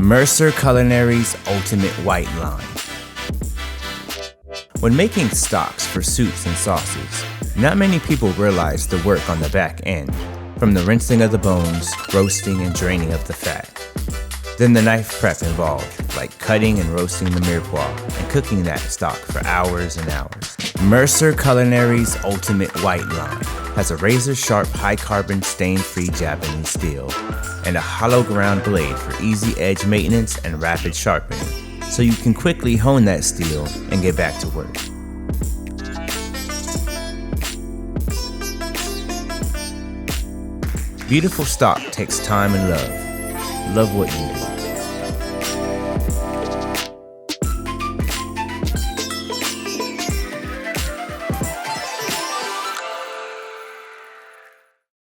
Mercer Culinary's Ultimate White line. When making stocks for soups and sauces, not many people realize the work on the back end, from the rinsing of the bones, roasting and draining of the fat. Then the knife prep involved, like cutting and roasting the mirepoix and cooking that stock for hours and hours. Mercer Culinary's Ultimate White line has a razor-sharp, high-carbon, stain-free Japanese steel and a hollow ground blade for easy edge maintenance and rapid sharpening, so you can quickly hone that steel and get back to work. Beautiful stock takes time and love. Love what you do.